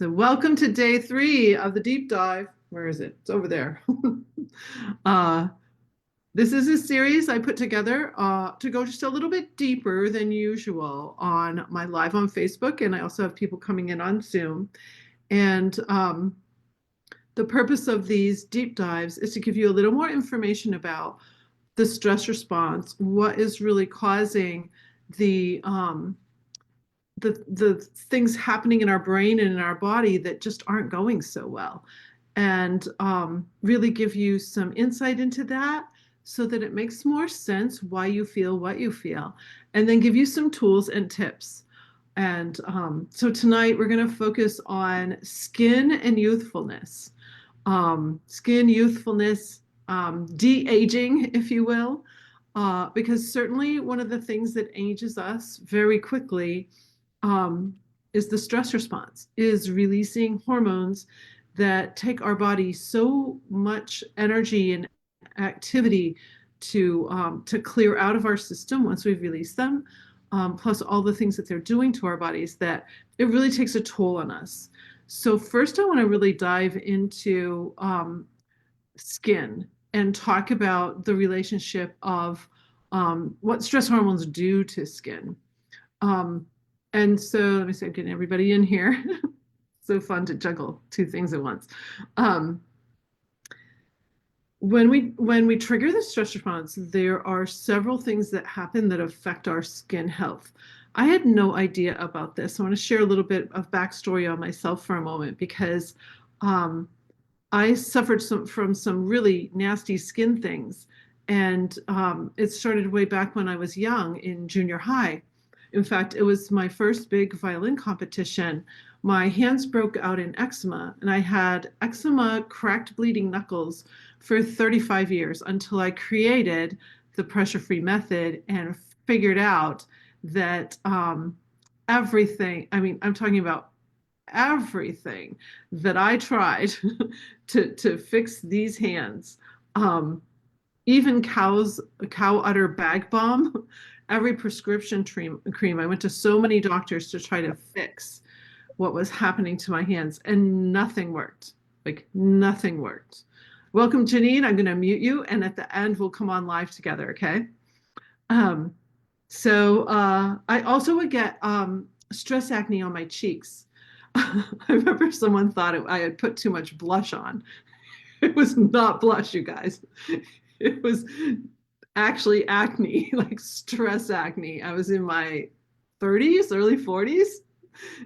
So welcome to day 3 of the deep dive. Where is it? It's over there. uh, this is a series I put together to go just a little bit deeper than usual on my live on Facebook, and I also have people coming in on Zoom. And the purpose of these deep dives is to give you a little more information about the stress response, what is really causing the the things happening in our brain and in our body that just aren't going so well, and really give you some insight into that so that it makes more sense why you feel what you feel, and then give you some tools and tips. And so tonight we're going to focus on skin and youthfulness, skin youthfulness, de-aging, if you will, because certainly one of the things that ages us very quickly um, is the stress response, is releasing hormones that take our body so much energy and activity to clear out of our system once we've released them, plus all the things that they're doing to our bodies, that it really takes a toll on us. So first, I want to really dive into skin and talk about the relationship of what stress hormones do to skin. Um, and so let me see, I'm getting everybody in here. So fun to juggle two things at once. Um, when we trigger the stress response, there are several things that happen that affect our skin health. I had no idea about this. I want to share a little bit of backstory on myself for a moment, because um, I suffered from some really nasty skin things. And it started way back when I was young in junior high. In fact, it was my first big violin competition. My hands broke out in eczema, and I had eczema, cracked, bleeding knuckles for 35 years until I created the pressure-free method and figured out that everything, I mean, I'm talking about everything that I tried to fix these hands, um, even cow udder bag balm, every prescription cream. I went to so many doctors to try to fix what was happening to my hands, and nothing worked. Like nothing worked. Welcome, Janine. I'm going to mute you, and at the end we'll come on live together. Okay. Um, so I also would get stress acne on my cheeks. I remember someone thought I had put too much blush on. It was not blush, you guys. It was actually acne, like stress acne. I was in my 30s, early 40s.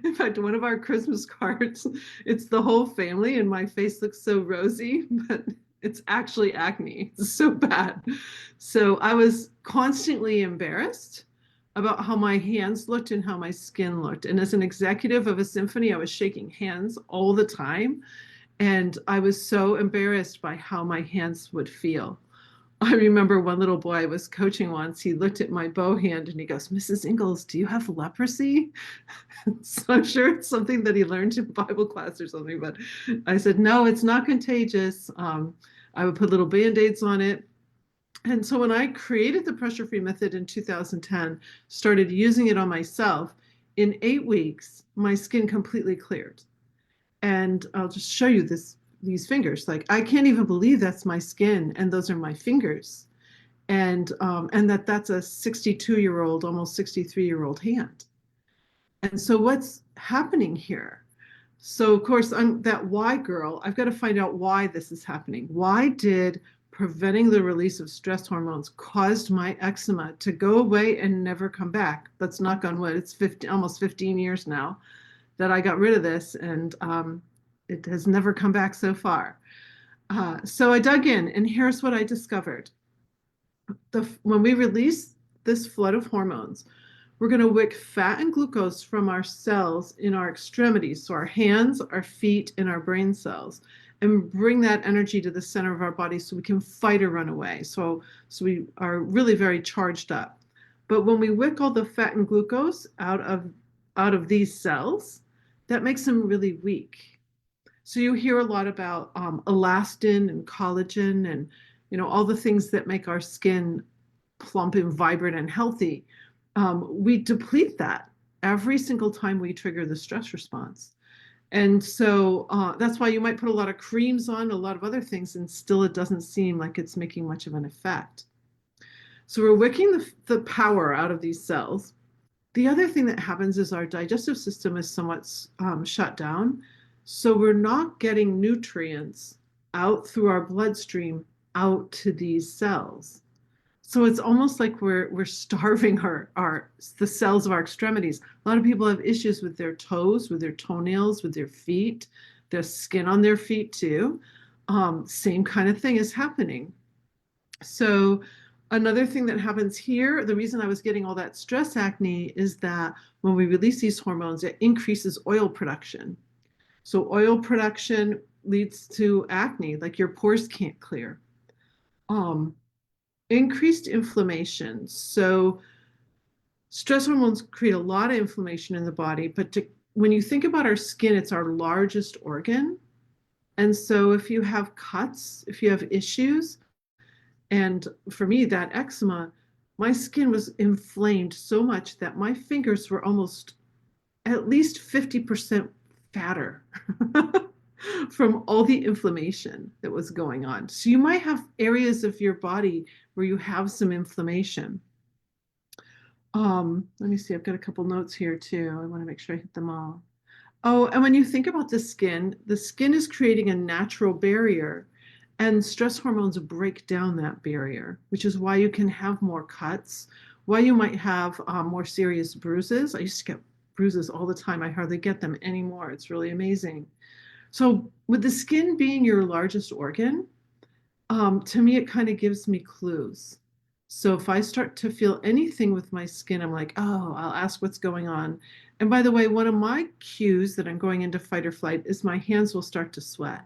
In fact, one of our Christmas cards, it's the whole family, and my face looks so rosy, but it's actually acne. It's so bad. So I was constantly embarrassed about how my hands looked and how my skin looked. And as an executive of a symphony, I was shaking hands all the time. And I was so embarrassed by how my hands would feel. I remember one little boy I was coaching once, he looked at my bow hand and he goes, "Mrs. Ingalls, do you have leprosy?" So I'm sure it's something that he learned in Bible class or something, but I said, "No, it's not contagious." I would put little Band-Aids on it. And so when I created the pressure-free method in 2010, started using it on myself, in 8 weeks, my skin completely cleared. And I'll just show you these fingers. Like, I can't even believe that's my skin and those are my fingers. And that's a 62-year-old, almost 63-year-old hand. And so what's happening here? So of course, I'm that why girl. I've got to find out why this is happening. Why did preventing the release of stress hormones caused my eczema to go away and never come back? Let's knock on wood. It's almost 15 years now that I got rid of this, and it has never come back so far. So I dug in, and here's what I discovered. When we release this flood of hormones, we're going to wick fat and glucose from our cells in our extremities, so our hands, our feet, and our brain cells, and bring that energy to the center of our body so we can fight or run away. So we are really very charged up. But when we wick all the fat and glucose out of these cells, that makes them really weak. So you hear a lot about elastin and collagen and all the things that make our skin plump and vibrant and healthy. We deplete that every single time we trigger the stress response. And so that's why you might put a lot of creams on, a lot of other things, and still it doesn't seem like it's making much of an effect. So we're wicking the power out of these cells. The other thing that happens is our digestive system is somewhat shut down. So we're not getting nutrients out through our bloodstream out to these cells. So it's almost like we're starving our the cells of our extremities. A lot of people have issues with their toes, with their toenails, with their feet, their skin on their feet too. Same kind of thing is happening. So another thing that happens here, the reason I was getting all that stress acne is that when we release these hormones, it increases oil production. So oil production leads to acne, like your pores can't clear. Um, Increased inflammation. So stress hormones create a lot of inflammation in the body, but when you think about our skin, it's our largest organ. And so if you have cuts, if you have issues, and for me, that eczema, my skin was inflamed so much that my fingers were almost at least 50% fatter from all the inflammation that was going on. So you might have areas of your body where you have some inflammation. Let me see, I've got a couple notes here too. I want to make sure I hit them all. Oh, and when you think about the skin is creating a natural barrier, and stress hormones break down that barrier, which is why you can have more cuts, why you might have more serious bruises. I used to get bruises all the time. I hardly get them anymore. It's really amazing. So, with the skin being your largest organ, to me, it kind of gives me clues. So if I start to feel anything with my skin, I'm like, oh, I'll ask what's going on. And by the way, one of my cues that I'm going into fight or flight is my hands will start to sweat.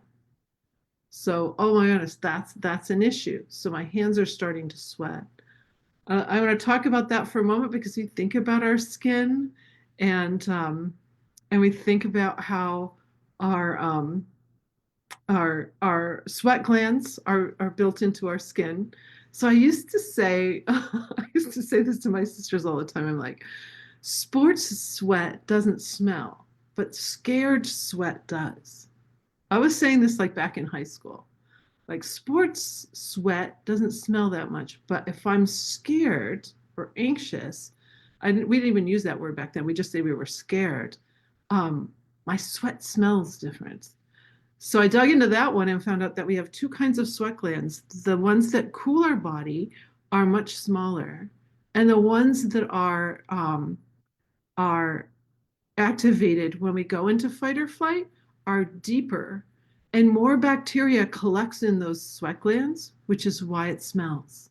So, oh my goodness, that's an issue. So my hands are starting to sweat. I want to talk about that for a moment because we think about our skin, and we think about how our our sweat glands are built into our skin. So I used to say I used to say this to my sisters all the time. I'm like, sports sweat doesn't smell, but scared sweat does. I was saying this like back in high school. Like sports sweat doesn't smell that much, but if I'm scared or anxious, we didn't even use that word back then. We just say we were scared. My sweat smells different. So I dug into that one and found out that we have two kinds of sweat glands. The ones that cool our body are much smaller, and the ones that are activated when we go into fight or flight are deeper, and more bacteria collects in those sweat glands, which is why it smells.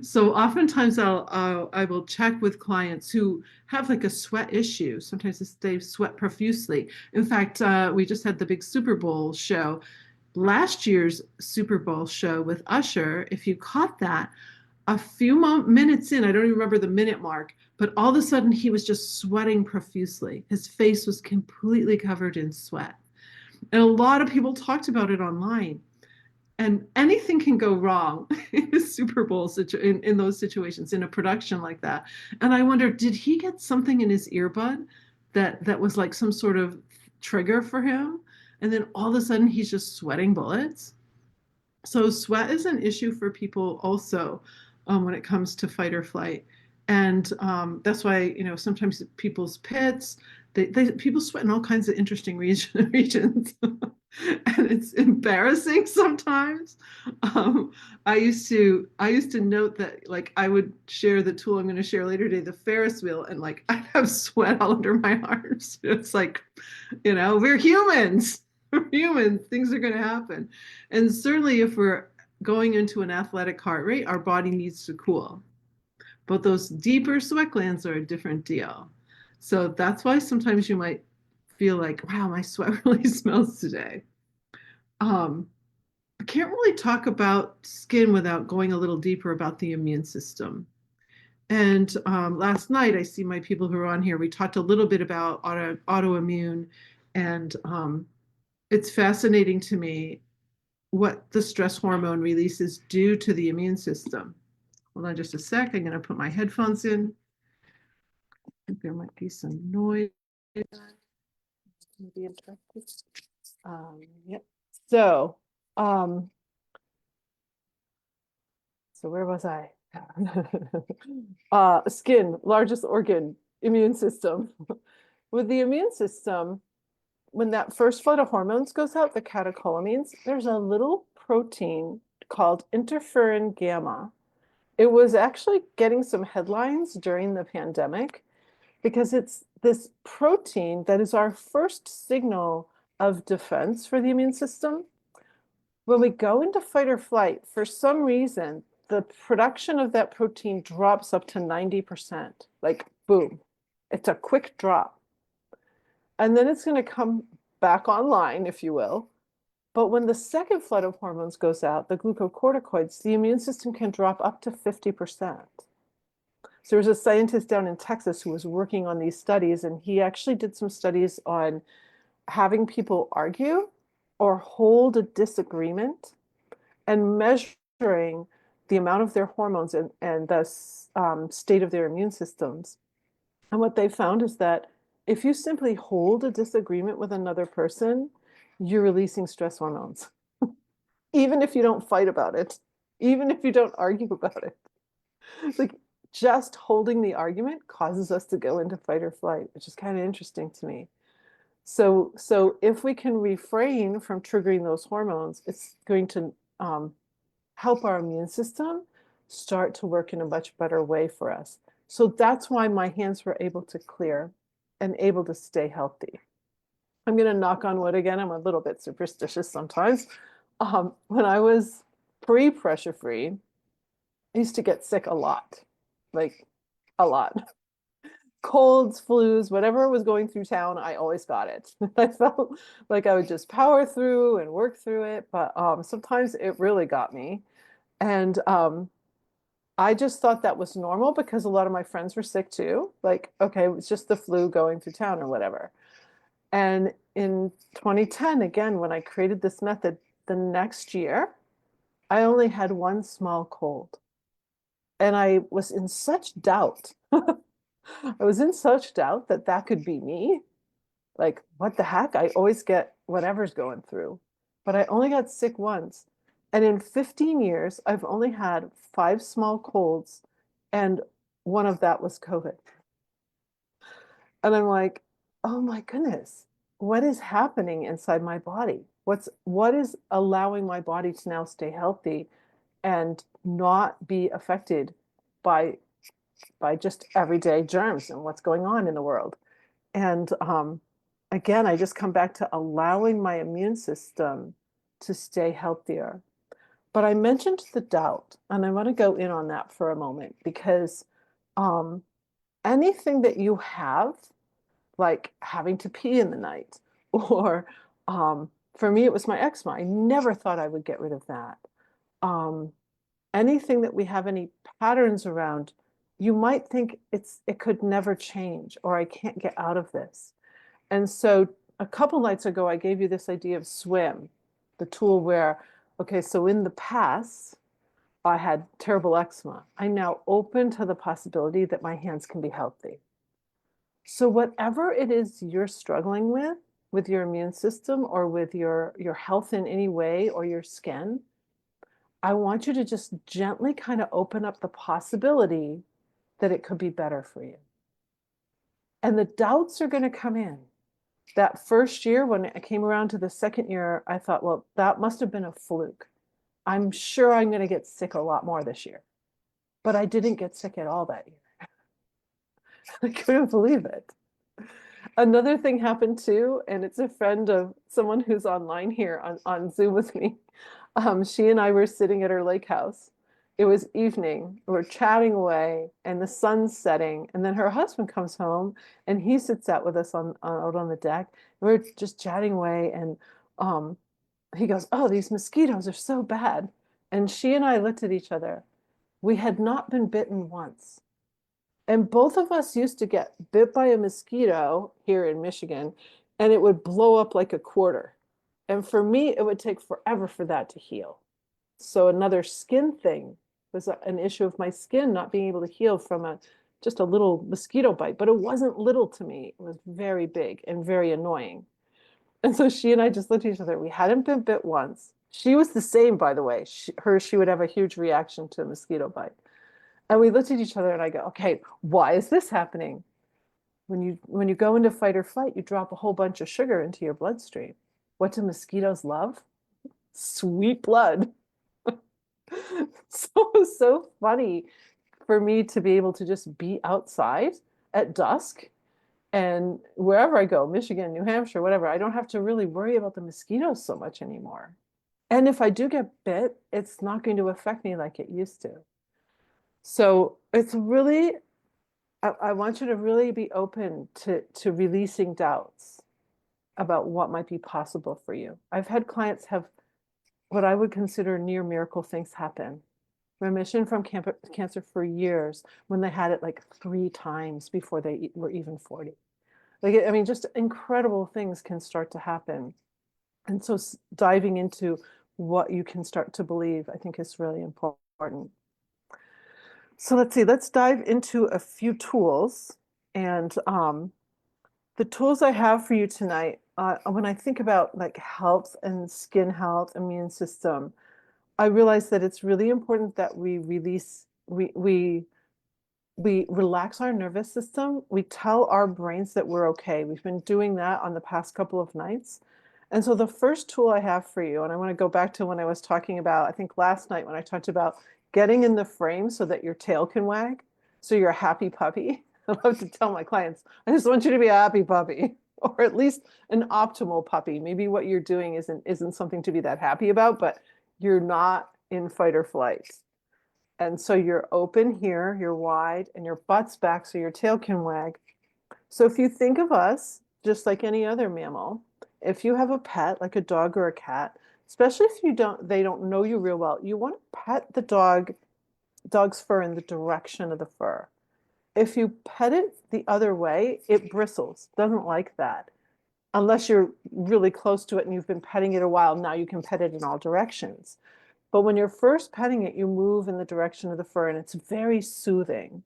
So oftentimes I will check with clients who have like a sweat issue. Sometimes they sweat profusely. In fact, we just had the big Super Bowl show. Last year's Super Bowl show with Usher, if you caught that, a few minutes in, I don't even remember the minute mark, but all of a sudden he was just sweating profusely. His face was completely covered in sweat. And a lot of people talked about it online. And anything can go wrong in a Super Bowl in those situations, in a production like that. And I wonder, did he get something in his earbud that was like some sort of trigger for him? And then all of a sudden he's just sweating bullets. So sweat is an issue for people also when it comes to fight or flight. And that's why, sometimes people's pits, people sweat in all kinds of interesting regions. And it's embarrassing sometimes. Um, I used to note that like I would share the tool I'm going to share later today, the Ferris wheel, and like I have sweat all under my arms. It's like, we're humans. We're humans. Things are going to happen. And certainly if we're going into an athletic heart rate, our body needs to cool. But those deeper sweat glands are a different deal. So that's why sometimes you might feel like, wow, my sweat really smells today. Um, I can't really talk about skin without going a little deeper about the immune system. And last night, I see my people who are on here, we talked a little bit about autoimmune, and it's fascinating to me what the stress hormone releases do to the immune system. Hold on just a sec. I'm going to put my headphones in. I think there might be some noise. Be interrupted. Yep. So, um, so where was I? Skin, largest organ, immune system. With the immune system, when that first flood of hormones goes out, the catecholamines, there's a little protein called interferon gamma. It was actually getting some headlines during the pandemic because it's this protein that is our first signal of defense for the immune system. When we go into fight or flight, for some reason, the production of that protein drops up to 90%. Like, boom, it's a quick drop. And then it's going to come back online, if you will. But when the second flood of hormones goes out, the glucocorticoids, the immune system can drop up to 50%. So there's a scientist down in Texas who was working on these studies, and he actually did some studies on having people argue or hold a disagreement and measuring the amount of their hormones and the state of their immune systems. And what they found is that if you simply hold a disagreement with another person, you're releasing stress hormones, even if you don't fight about it, even if you don't argue about it. It's like just holding the argument causes us to go into fight or flight, which is kind of interesting to me. So if we can refrain from triggering those hormones, it's going to help our immune system start to work in a much better way for us. So that's why my hands were able to clear and able to stay healthy. I'm going to knock on wood again. I'm a little bit superstitious sometimes. When I was pre-pressure free, I used to get sick a lot, like a lot. Colds, flus, whatever was going through town, I always got it. I felt like I would just power through and work through it, but sometimes it really got me. And I just thought that was normal because a lot of my friends were sick too. Like, okay, it's just the flu going through town or whatever. And in 2010, again, when I created this method, the next year, I only had one small cold. And I was in such doubt. I was in such doubt that that could be me. Like, what the heck? I always get whatever's going through. But I only got sick once. And in 15 years, I've only had 5 small colds, and one of that was COVID. And I'm like, oh my goodness, what is happening inside my body? What is allowing my body to now stay healthy and not be affected by just everyday germs and what's going on in the world? And again, I just come back to allowing my immune system to stay healthier. But I mentioned the doubt, and I want to go in on that for a moment because anything that you have, like having to pee in the night, or for me, it was my eczema. I never thought I would get rid of that. Anything that we have any patterns around, you might think it could never change, or I can't get out of this. And so a couple nights ago, I gave you this idea of swim, the tool where, okay, so in the past, I had terrible eczema. I'm now open to the possibility that my hands can be healthy. So whatever it is you're struggling with your immune system or with your health in any way or your skin, I want you to just gently kind of open up the possibility that it could be better for you. And the doubts are going to come in. That first year, when I came around to the second year, I thought, well, that must have been a fluke. I'm sure I'm going to get sick a lot more this year. But I didn't get sick at all that year. I couldn't believe it. Another thing happened too, and it's a friend of someone who's online here on Zoom with me. She and I were sitting at her lake house. It was evening. We're chatting away, and the sun's setting. And then her husband comes home, and he sits out with us out on the deck. And we're just chatting away, and he goes, "Oh, these mosquitoes are so bad." And she and I looked at each other. We had not been bitten once. And both of us used to get bit by a mosquito here in Michigan, and it would blow up like a quarter. And for me, it would take forever for that to heal. So another skin thing was an issue of my skin not being able to heal from just a little mosquito bite, but it wasn't little to me. It was very big and very annoying. And so she and I just looked at each other. We hadn't been bit once. She was the same, by the way. She would have a huge reaction to a mosquito bite. And we looked at each other and I go, okay, why is this happening? When you go into fight or flight, you drop a whole bunch of sugar into your bloodstream. What do mosquitoes love? Sweet blood. So it was so funny for me to be able to just be outside at dusk and wherever I go, Michigan, New Hampshire, whatever, I don't have to really worry about the mosquitoes so much anymore. And if I do get bit, it's not going to affect me like it used to. So it's really, I want you to really be open to releasing doubts about what might be possible for you. I've had clients have what I would consider near miracle things happen. Remission from cancer for years when they had it like 3 times before they were even 40. Like, I mean, just incredible things can start to happen. And so diving into what you can start to believe, I think is really important. So let's see, let's dive into a few tools. And the tools I have for you tonight, when I think about like health and skin health, immune system, I realize that it's really important that we release, we relax our nervous system. We tell our brains that we're okay. We've been doing that on the past couple of nights. And so the first tool I have for you, and I want to go back to when I was talking about, I think last night when I talked about getting in the frame so that your tail can wag, so you're a happy puppy. I love to tell my clients, I just want you to be a happy puppy, or at least an optimal puppy. Maybe what you're doing isn't something to be that happy about, but you're not in fight or flight. And so you're open here, you're wide, and your butt's back so your tail can wag. So if you think of us just like any other mammal, if you have a pet like a dog or a cat, especially if they don't know you real well, you want to pet the dog's fur in the direction of the fur. If you pet it the other way, it bristles, doesn't like that. Unless you're really close to it and you've been petting it a while, now you can pet it in all directions. But when you're first petting it, you move in the direction of the fur and it's very soothing.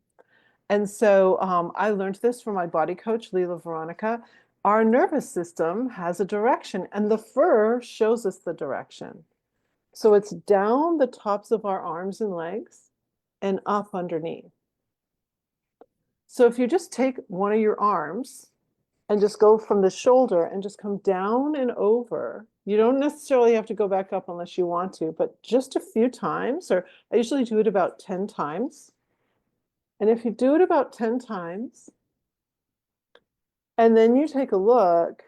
And so I learned this from my body coach, Leela Veronica. Our nervous system has a direction and the fur shows us the direction. So it's down the tops of our arms and legs and up underneath. So if you just take one of your arms and just go from the shoulder and just come down and over. You don't necessarily have to go back up unless you want to, but just a few times, or I usually do it about 10 times. And if you do it about 10 times, and then you take a look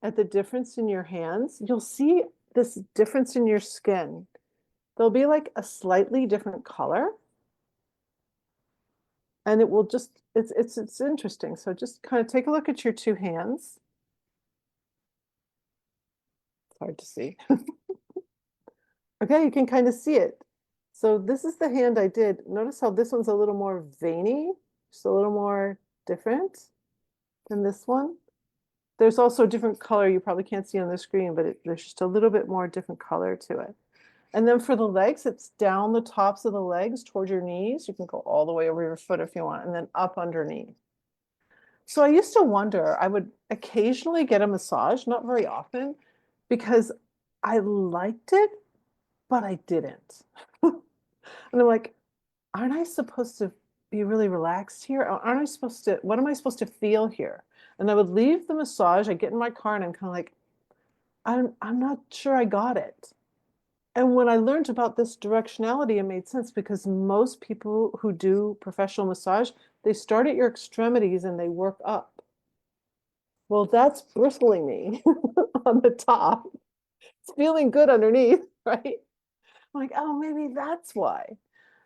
at the difference in your hands, you'll see this difference in your skin. There'll be like a slightly different color. And it will just, it's interesting. So just kind of take a look at your 2 hands. It's hard to see. Okay, you can kind of see it. So this is the hand I did. Notice how this one's a little more veiny, just a little more different than this one. There's also a different color you probably can't see on the screen, but there's just a little bit more different color to it. And then for the legs, it's down the tops of the legs toward your knees. You can go all the way over your foot if you want, and then up underneath. So I used to wonder, I would occasionally get a massage, not very often, because I liked it, but I didn't. And I'm like, aren't I supposed to be really relaxed here? Aren't I supposed to, what am I supposed to feel here? And I would leave the massage, I get in my car and I'm kind of like, I'm not sure I got it. And when I learned about this directionality, it made sense because most people who do professional massage, they start at your extremities and they work up. Well, that's bristling me on the top. It's feeling good underneath, right? I'm like, oh, maybe that's why.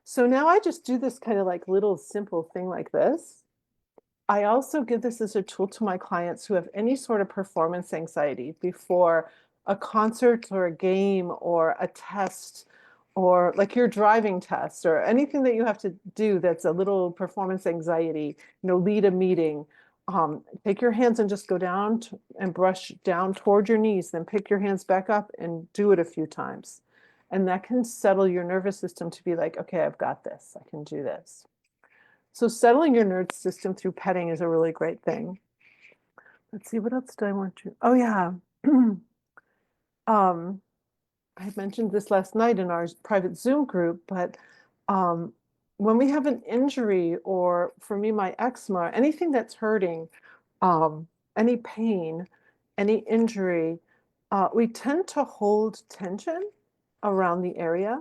So now I just do this kind of like little simple thing like this. I also give this as a tool to my clients who have any sort of performance anxiety before a concert or a game or a test or like your driving test or anything that you have to do that's a little performance anxiety, lead a meeting. Take your hands and just go down and brush down toward your knees, then pick your hands back up and do it a few times. And that can settle your nervous system to be like, okay, I've got this, I can do this. So settling your nervous system through petting is a really great thing. Let's see, what else did I want to? Oh yeah. Um, I had mentioned this last night in our private Zoom group, but um, when we have an injury, or for me, my eczema, anything that's hurting, um, any pain, any injury, we tend to hold tension around the area.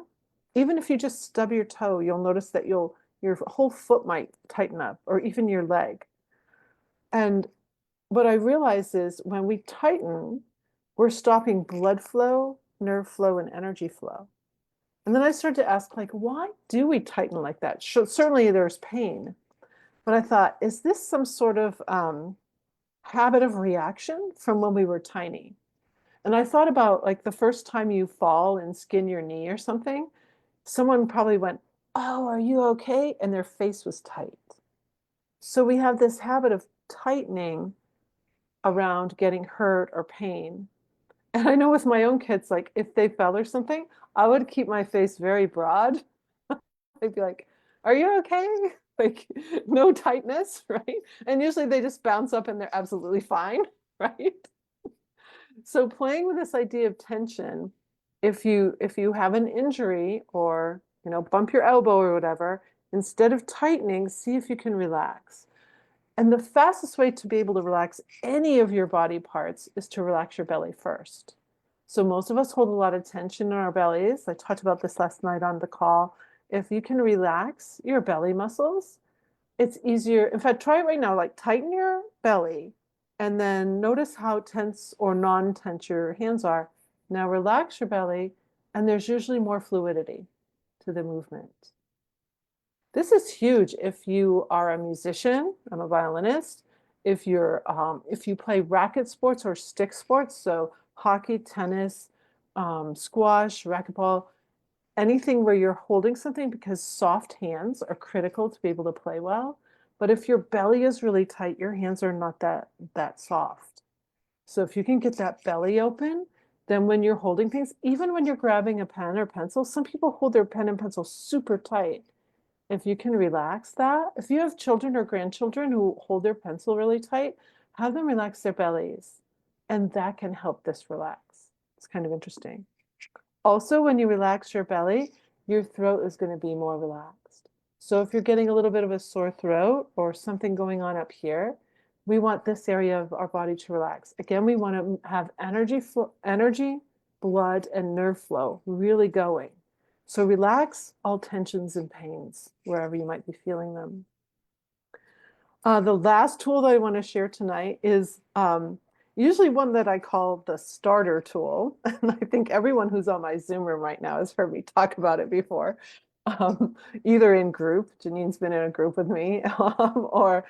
Even if you just stub your toe, you'll notice that your whole foot might tighten up, or even your leg. And what I realize is when we tighten, we're stopping blood flow, nerve flow, and energy flow. And then I started to ask, like, why do we tighten like that? Certainly there's pain, but I thought, is this some sort of habit of reaction from when we were tiny? And I thought about like the first time you fall and skin your knee or something, someone probably went, "Oh, are you okay?" And their face was tight. So we have this habit of tightening around getting hurt or pain. And I know with my own kids, like if they fell or something, I would keep my face very broad. I'd be like, "Are you okay?" Like no tightness, right? And usually they just bounce up and they're absolutely fine, right? So playing with this idea of tension, if you have an injury, or bump your elbow or whatever, instead of tightening, see if you can relax. And the fastest way to be able to relax any of your body parts is to relax your belly first. So most of us hold a lot of tension in our bellies. I talked about this last night on the call. If you can relax your belly muscles, it's easier. In fact, try it right now. Like tighten your belly and then notice how tense or non-tense your hands are. Now relax your belly, and there's usually more fluidity to the movement. This is huge if you are a musician. I'm a violinist. If you play racket sports or stick sports, so hockey, tennis, squash, racquetball, anything where you're holding something, because soft hands are critical to be able to play well. But if your belly is really tight, your hands are not that soft. So if you can get that belly open, then when you're holding things, even when you're grabbing a pen or pencil, some people hold their pen and pencil super tight. If you can relax that, if you have children or grandchildren who hold their pencil really tight, have them relax their bellies. And that can help this relax. It's kind of interesting. Also, when you relax your belly, your throat is going to be more relaxed. So if you're getting a little bit of a sore throat or something going on up here, we want this area of our body to relax. Again, we want to have energy, blood, and nerve flow really going. So relax all tensions and pains wherever you might be feeling them. The last tool that I want to share tonight is usually one that I call the starter tool. And I think everyone who's on my Zoom room right now has heard me talk about it before, either in group. Janine's been in a group with me, or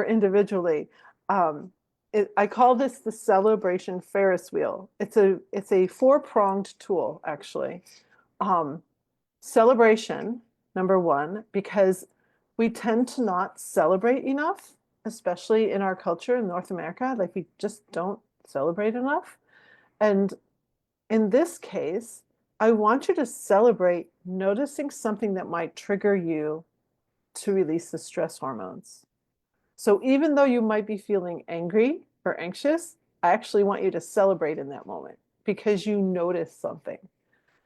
individually. I call this the celebration Ferris wheel. It's a four-pronged tool, actually. Um, Celebration, number one, because we tend to not celebrate enough, especially in our culture in North America. Like we just don't celebrate enough. And in this case, I want you to celebrate noticing something that might trigger you to release the stress hormones. So even though you might be feeling angry or anxious, I actually want you to celebrate in that moment because you notice something.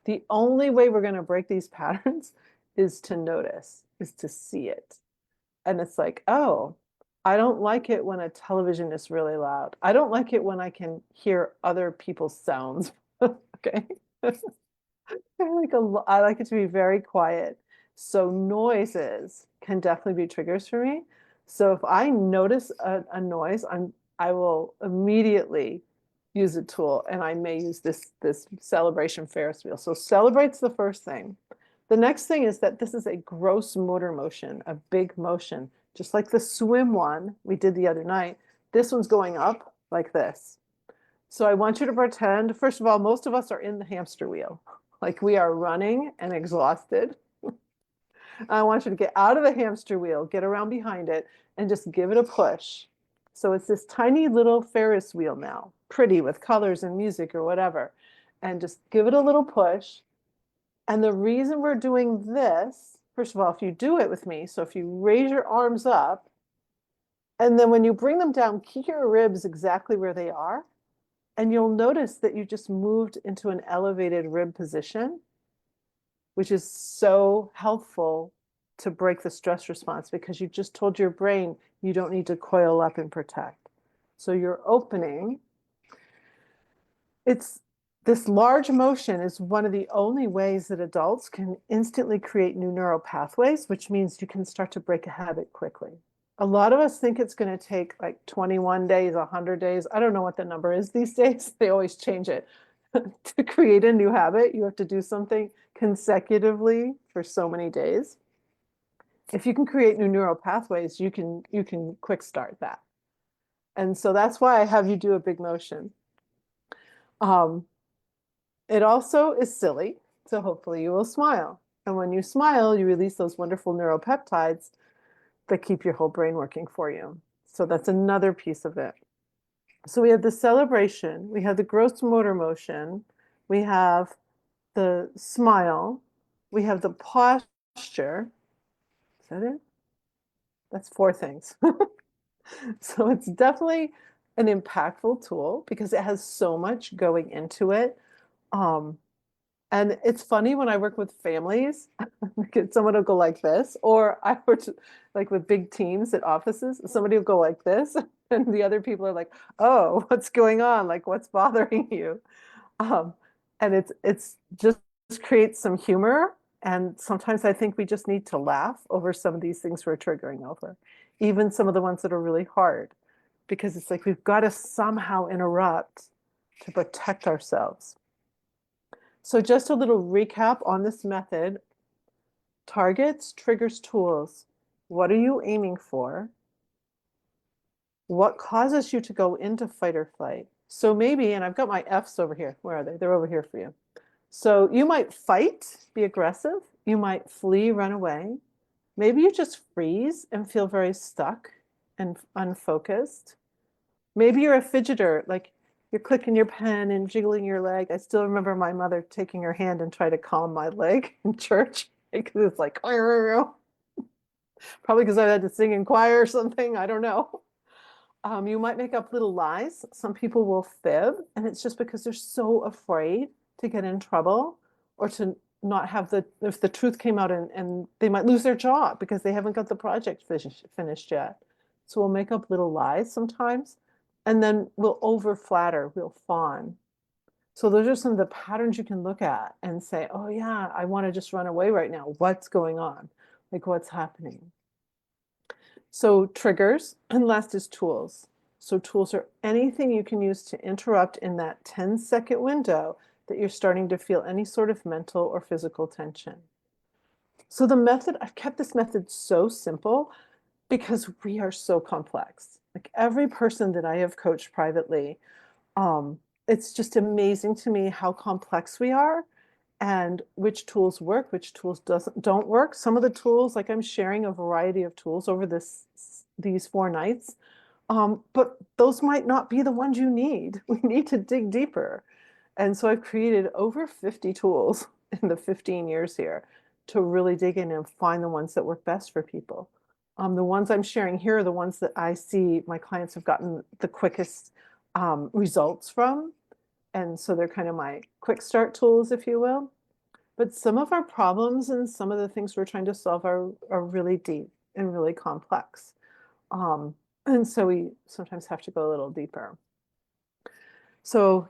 The only way we're going to break these patterns is to notice, is to see it. And it's like, oh, I don't like it when a television is really loud. I don't like it when I can hear other people's sounds. Okay. I like it to be very quiet. So noises can definitely be triggers for me. So if I notice a noise, I will immediately use a tool, and I may use this celebration Ferris wheel. So celebrate's the first thing. The next thing is that this is a gross motor motion, a big motion, just like the swim one we did the other night. This one's going up like this. So I want you to pretend, first of all, most of us are in the hamster wheel. Like we are running and exhausted. I want you to get out of the hamster wheel, get around behind it, and just give it a push. So it's this tiny little Ferris wheel now, pretty with colors and music or whatever. And just give it a little push. And the reason we're doing this, first of all, if you do it with me, so if you raise your arms up, And then when you bring them down, keep your ribs exactly where they are. And you'll notice that you just moved into an elevated rib position, which is so helpful to break the stress response because you just told your brain you don't need to coil up and protect. So you're opening. It's this large motion is one of the only ways that adults can instantly create new neural pathways, which means you can start to break a habit quickly. A lot of us think it's going to take like 21 days, 100 days. I don't know what the number is these days. They always change it. To create a new habit, you have to do something consecutively for so many days. If you can create new neural pathways, you can quick start that. And so that's why I have you do a big motion. It also is silly, so hopefully you will smile. And when you smile, you release those wonderful neuropeptides that keep your whole brain working for you. So that's another piece of it. So we have the celebration, we have the gross motor motion, we have the smile, we have the posture. Is that it? That's 4 things. So it's definitely an impactful tool because it has so much going into it. And it's funny when I work with families, someone will go like this, or I work like with big teams at offices, somebody will go like this, and the other people are like, "Oh, what's going on? Like, what's bothering you?" Um, and it's just creates some humor. And sometimes I think we just need to laugh over some of these things we're triggering over, even some of the ones that are really hard, because it's like we've got to somehow interrupt to protect ourselves. So just a little recap on this method. Targets, triggers, tools. What are you aiming for? What causes you to go into fight or flight? So maybe, and I've got my F's over here. Where are they? They're over here for you. So you might fight, be aggressive. You might flee, run away. Maybe you just freeze and feel very stuck and unfocused. Maybe you're a fidgeter, like you're clicking your pen and jiggling your leg. I still remember my mother taking her hand and trying to calm my leg in church because it's like, probably because I had to sing in choir or something. I don't know. You might make up little lies. Some people will fib, and it's just because they're so afraid to get in trouble or to not have if the truth came out and they might lose their job because they haven't got the project finished yet. So we'll make up little lies sometimes, and then we'll over flatter, we'll fawn. So those are some of the patterns you can look at and say, oh yeah, I want to just run away right now. What's going on? Like what's happening? So triggers, and last is tools. So tools are anything you can use to interrupt in that 10-second window that you're starting to feel any sort of mental or physical tension. So the method, I've kept this method so simple because we are so complex. Like every person that I have coached privately, it's just amazing to me how complex we are and which tools work, which tools don't work. Some of the tools, like I'm sharing a variety of tools over these 4 nights, but those might not be the ones you need. We need to dig deeper. And so I've created over 50 tools in the 15 years here to really dig in and find the ones that work best for people. The ones I'm sharing here are the ones that I see my clients have gotten the quickest results from. And so they're kind of my quick start tools, if you will. But some of our problems and some of the things we're trying to solve are really deep and really complex. And so we sometimes have to go a little deeper. So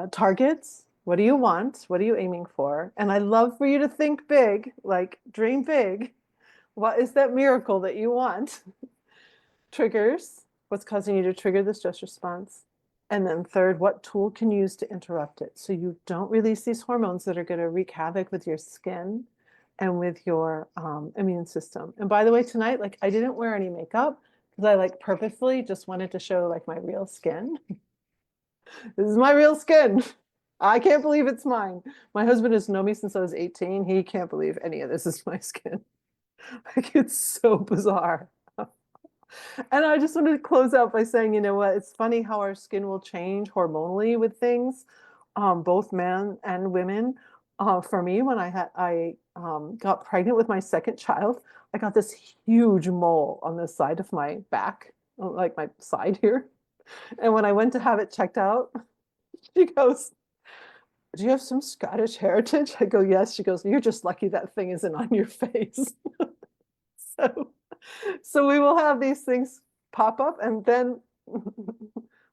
targets, what do you want? What are you aiming for? And I love for you to think big, like dream big. What is that miracle that you want? Triggers, what's causing you to trigger the stress response? And then third, what tool can you use to interrupt it so you don't release these hormones that are going to wreak havoc with your skin and with your immune system. And by the way, tonight, like I didn't wear any makeup because I like purposefully just wanted to show like my real skin. This is my real skin. I can't believe it's mine. My husband has known me since I was 18. He can't believe any of this is my skin. Like it's so bizarre. And I just wanted to close out by saying, you know what, it's funny how our skin will change hormonally with things, both men and women. For me, when I got pregnant with my second child, I got this huge mole on the side of my back, like my side here. And when I went to have it checked out, she goes, do you have some Scottish heritage? I go, yes. She goes, you're just lucky that thing isn't on your face. So, so we will have these things pop up. And then,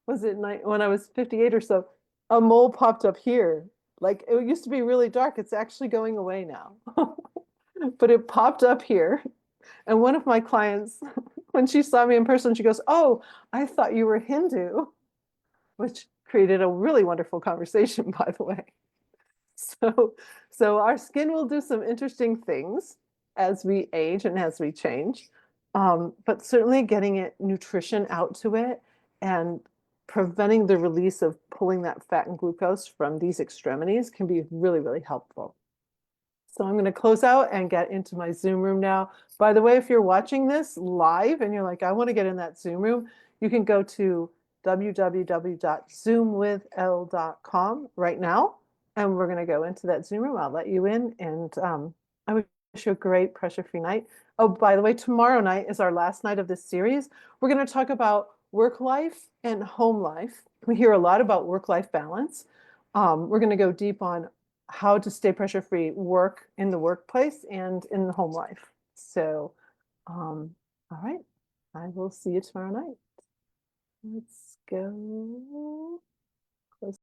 was it night when I was 58 or so, a mole popped up here. Like it used to be really dark. It's actually going away now. But it popped up here. And one of my clients, when she saw me in person, she goes, oh, I thought you were Hindu, which created a really wonderful conversation, by the way. So, so our skin will do some interesting things as we age and as we change. But certainly getting it nutrition out to it and preventing the release of pulling that fat and glucose from these extremities can be really, really helpful. So I'm going to close out and get into my Zoom room now. By the way, if you're watching this live and you're like, I want to get in that Zoom room, you can go to www.zoomwithelle.com right now. And we're going to go into that Zoom room. I'll let you in. And I wish you a great pressure-free night. Oh, by the way, tomorrow night is our last night of this series. We're going to talk about work life and home life. We hear a lot about work-life balance. We're going to go deep on how to stay pressure-free work in the workplace and in the home life. So, all right, I will see you tomorrow night. Let's go. Close